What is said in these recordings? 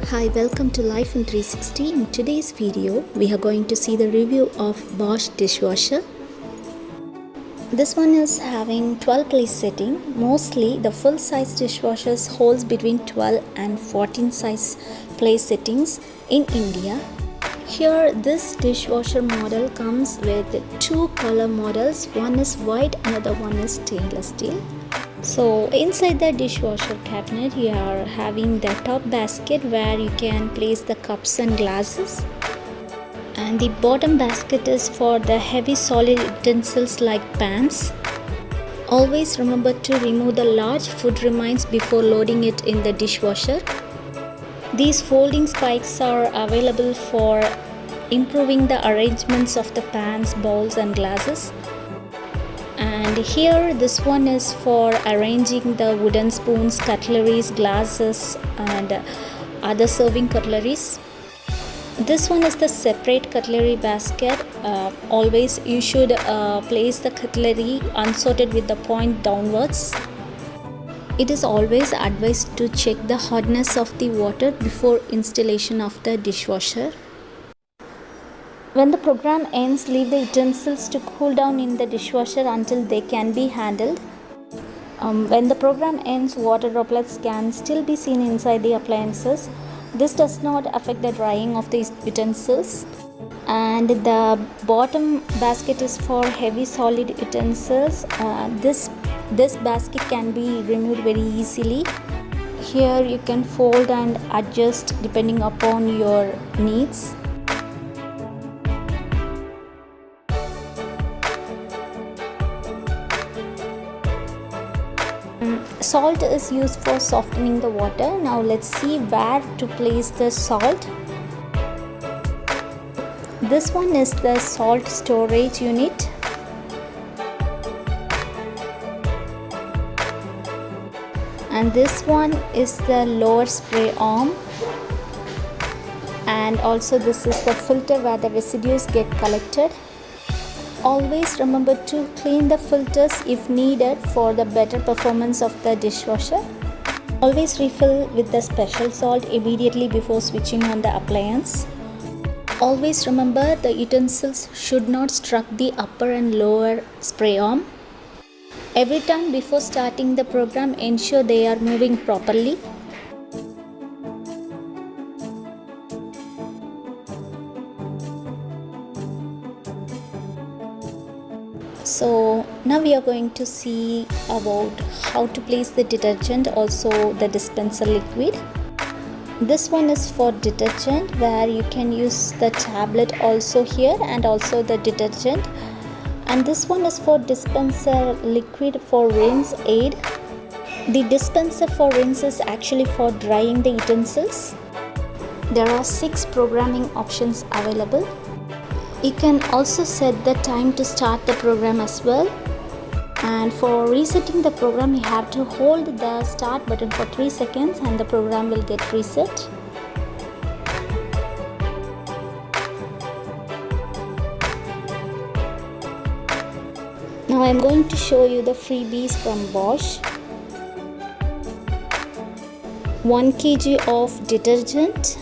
Hi, welcome to Life in 360. In today's video, we are going to see the review of Bosch dishwasher. This one is having 12 place setting. Mostly the full size dishwashers holds between 12 and 14 size place settings in India. Here this dishwasher model comes with two color models. One is white, another one is stainless steel. So inside the dishwasher cabinet you are having the top basket where you can place the cups and glasses, and the bottom basket is for the heavy solid utensils like pans. Always remember to remove the large food remains before loading it in the dishwasher. These folding spikes are available for improving the arrangements of the pans, bowls and glasses. And here this one is for arranging the wooden spoons, cutleries, glasses and other serving cutleries. This one is the separate cutlery basket. Always you should place the cutlery unsorted with the point downwards. It is always advised to check the hotness of the water before installation of the dishwasher. When the program ends, leave the utensils to cool down in the dishwasher until they can be handled. When the program ends, water droplets can still be seen inside the appliances. This does not affect the drying of the utensils. And the bottom basket is for heavy solid utensils. This basket can be removed very easily. Here you can fold and adjust depending upon your needs. Salt is used for softening the water. Now let's see where to place the salt. This one is the salt storage unit. And this one is the lower spray arm. And also this is the filter where the residues get collected. Always remember to clean the filters if needed for the better performance of the dishwasher. Always refill with the special salt immediately before switching on the appliance. Always remember the utensils should not struck the upper and lower spray arm. Every time before starting the program, ensure they are moving properly. So now we are going to see about how to place the detergent, also the dispenser liquid. This one is for detergent where you can use the tablet also here and also the detergent. And this one is for dispenser liquid for rinse aid. The dispenser for rinse is actually for drying the utensils. There are 6 programming options available. You can also set the time to start the program as well. And for resetting the program, you have to hold the start button for 3 seconds and the program will get reset. Now I am going to show you the freebies from Bosch. 1 kg of detergent.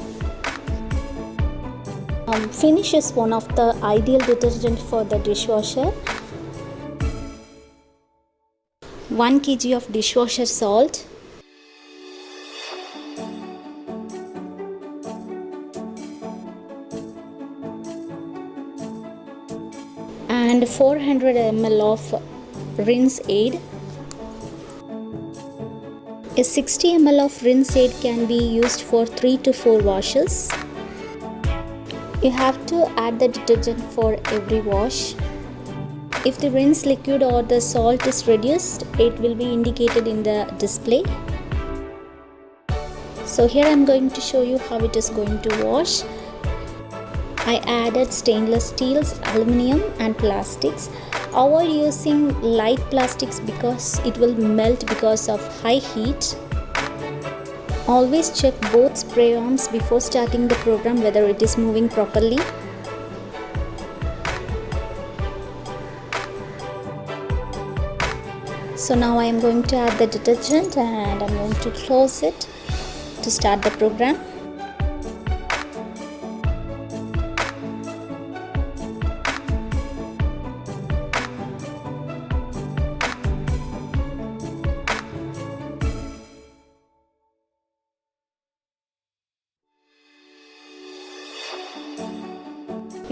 Finish is one of the ideal detergent for the dishwasher. 1 kg of dishwasher salt. And 400 ml of rinse aid. A 60 ml of rinse aid can be used for 3 to 4 washes. You have to add the detergent for every wash. If the rinse liquid or the salt is reduced, it will be indicated in the display. So here I am going to show you how it is going to wash. I added stainless steels, aluminum and plastics. Avoid using light plastics because it will melt because of high heat. Always check both spray arms before starting the program whether it is moving properly. So now I am going to add the detergent and I am going to close it to start the program.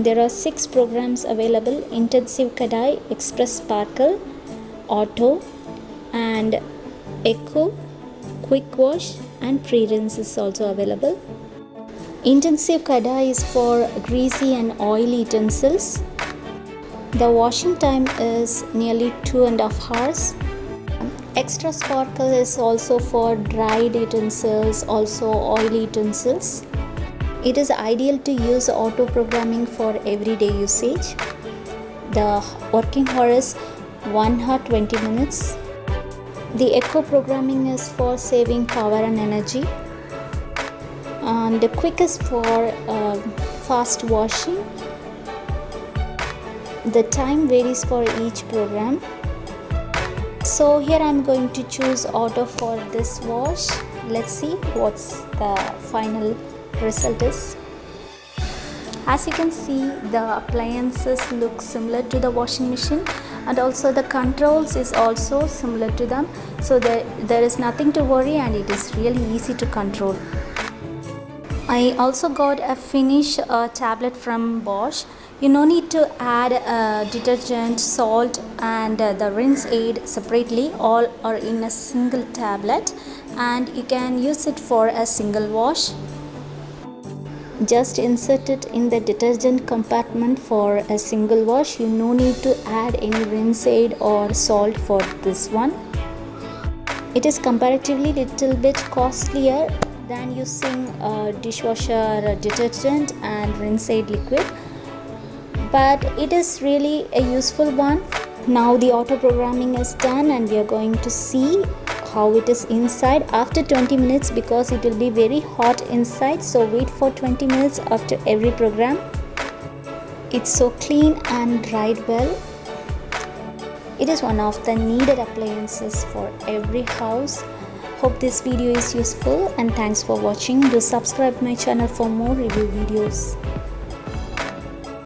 There are 6 programs available: Intensive Kadai, Express Sparkle, Auto and Eco, Quick Wash and Pre-rinse is also available. Intensive Kadai is for greasy and oily utensils. The washing time is nearly 2.5 hours. Extra Sparkle is also for dried utensils, also oily utensils. It is ideal to use auto programming for everyday usage. The working hour is 1 hour 20 minutes. The Eco programming is for saving power and energy. And the Quick is for fast washing. The time varies for each program. So here I'm going to choose Auto for this wash. Let's see what's the final result is. As you can see, the appliances look similar to the washing machine, and also the controls is also similar to them, so there is nothing to worry and it is really easy to control. I also got a Finish tablet from Bosch. You no need to add detergent, salt and the rinse aid separately. All are in a single tablet and you can use it for a single wash. Just insert it in the detergent compartment for a single wash. You no need to add any rinse aid or salt for this one. It is comparatively little bit costlier than using dishwasher detergent and rinse aid liquid, but it is really a useful one. Now the auto programming is done and we are going to see how it is inside after 20 minutes, because it will be very hot inside, so wait for 20 minutes after every program. It's so clean and dried well. It is one of the needed appliances for every house. Hope this video is useful and thanks for watching. Do subscribe my channel for more review videos.